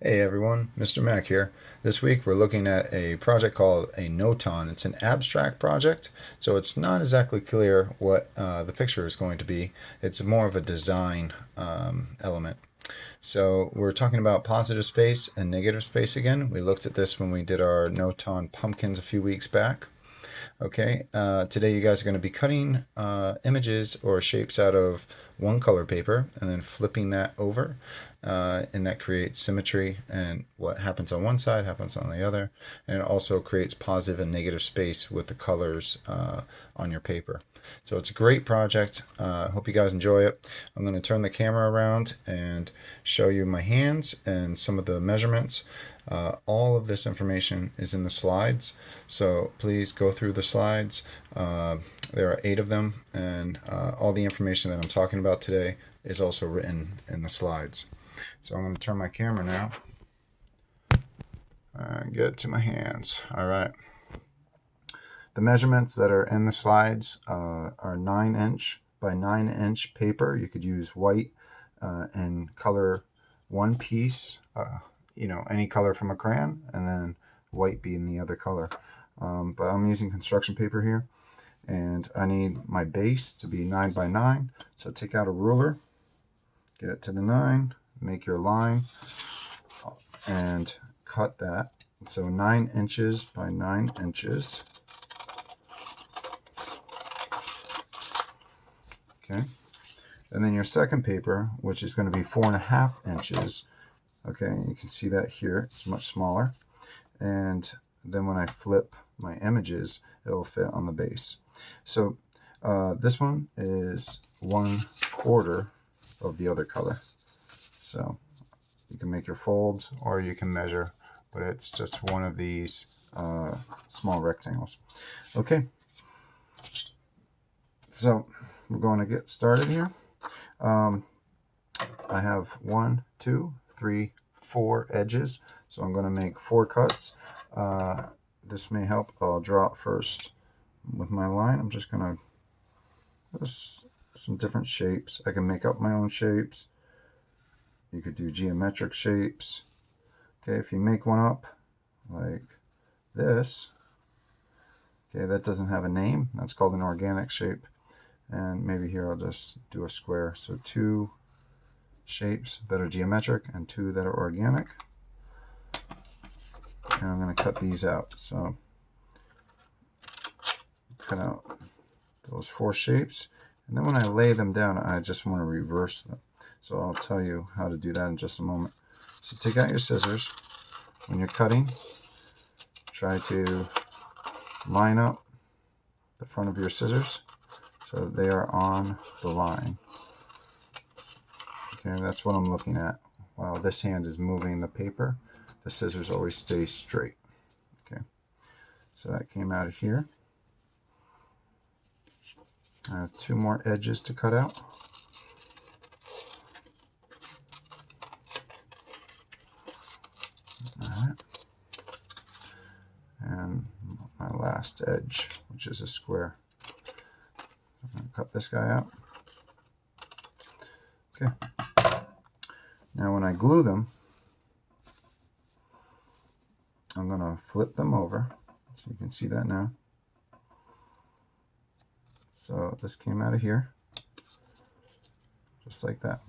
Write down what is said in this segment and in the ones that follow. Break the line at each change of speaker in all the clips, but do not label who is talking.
Hey everyone, Mr. Mac here. This week we're looking at a project called a Notan. It's an abstract project, so it's not exactly clear what the picture is going to be. It's more of a design element. So we're talking about positive space and negative space again. We looked at this when we did our Notan pumpkins a few weeks back. Okay, today you guys are going to be cutting images or shapes out of one color paper and then flipping that over. And that creates symmetry, and what happens on one side happens on the other. And it also creates positive and negative space with the colors on your paper. So it's a great project. Hope you guys enjoy it. I'm going to turn the camera around and show you my hands and some of the measurements. All of this information is in the slides, so please go through the slides. There are 8 of them, and all the information that I'm talking about today is also written in the slides. So I'm going to turn my camera now and get to my hands. All right. The measurements that are in the slides are 9-inch by 9-inch paper. You could use white and color one piece, any color from a crayon, and then white being the other color. But I'm using construction paper here, and I need my base to be 9 by 9. So take out a ruler, get it to the 9, make your line, and cut that. So 9 inches by 9 inches. Okay, and then your second paper, which is going to be 4.5 inches. Okay, you can see that here, it's much smaller. And then when I flip my images, it will fit on the base. So this one is 1/4 of the other color. So you can make your folds or you can measure, but it's just one of these small rectangles. Okay, so we're going to get started here. I have 1, 2, 3, 4 edges, so I'm going to make 4 cuts. This may help. I'll draw it first with my line. I'm just going to some different shapes. I can make up my own shapes. You could do geometric shapes. Okay, if you make one up like this, okay, that doesn't have a name. That's called an organic shape. And maybe here I'll just do a square. So 2 shapes that are geometric and 2 that are organic. And I'm going to cut these out. So cut out those 4 shapes. And then when I lay them down, I just want to reverse them. So I'll tell you how to do that in just a moment. So take out your scissors. When you're cutting, try to line up the front of your scissors so they are on the line. Okay, that's what I'm looking at. While this hand is moving the paper, the scissors always stay straight. Okay, so that came out of here. I have 2 more edges to cut out. Alright. And my last edge, which is a square. I'm going to cut this guy out. Okay. Now when I glue them, I'm going to flip them over, so you can see that now. So this came out of here, just like that.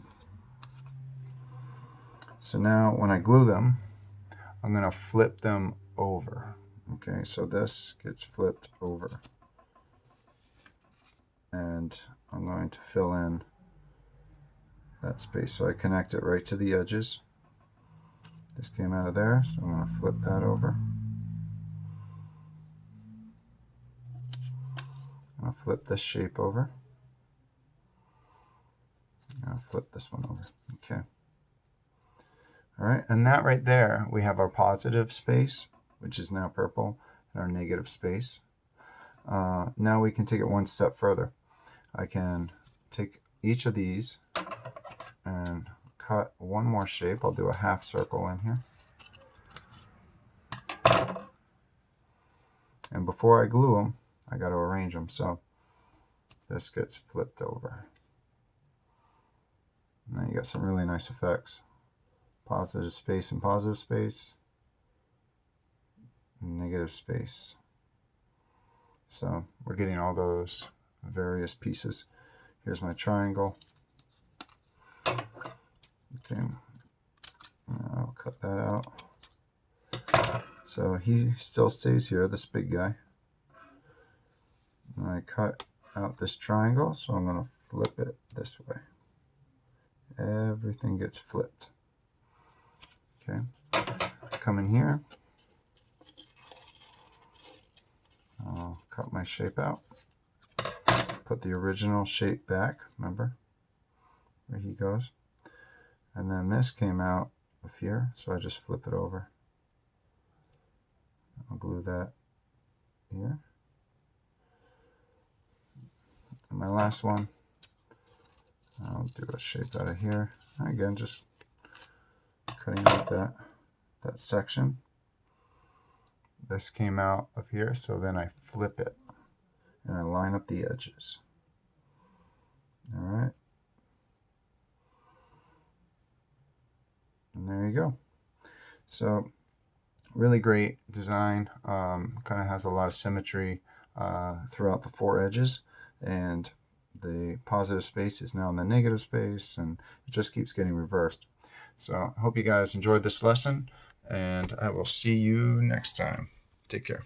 So now when I glue them, I'm going to flip them over. Okay, so this gets flipped over. And I'm going to fill in that space. So I connect it right to the edges. This came out of there, so I'm going to flip that over. I'll flip this shape over. I'll flip this one over. Okay. All right, and that right there, we have our positive space, which is now purple, and our negative space. Now we can take it one step further. I can take each of these and cut one more shape. I'll do a half circle in here. And before I glue them, I got to arrange them. So this gets flipped over. Now you got some really nice effects. positive space and positive space, negative space. So we're getting all those various pieces. Here's my triangle. Okay, I'll cut that out. So he still stays here, this big guy. And I cut out this triangle, so I'm going to flip it this way. Everything gets flipped. Okay, come in here. I'll cut my shape out. Put the original shape back, remember? Where he goes. And then this came out of here, so I just flip it over. I'll glue that here. And my last one, I'll do a shape out of here. Again, just cutting out that section. This came out of here, so then I flip it and I line up the edges. All right. And there you go. So really great design. Kind of has a lot of symmetry throughout the four edges, and the positive space is now in the negative space, and it just keeps getting reversed. So I hope you guys enjoyed this lesson, and I will see you next time. Take care.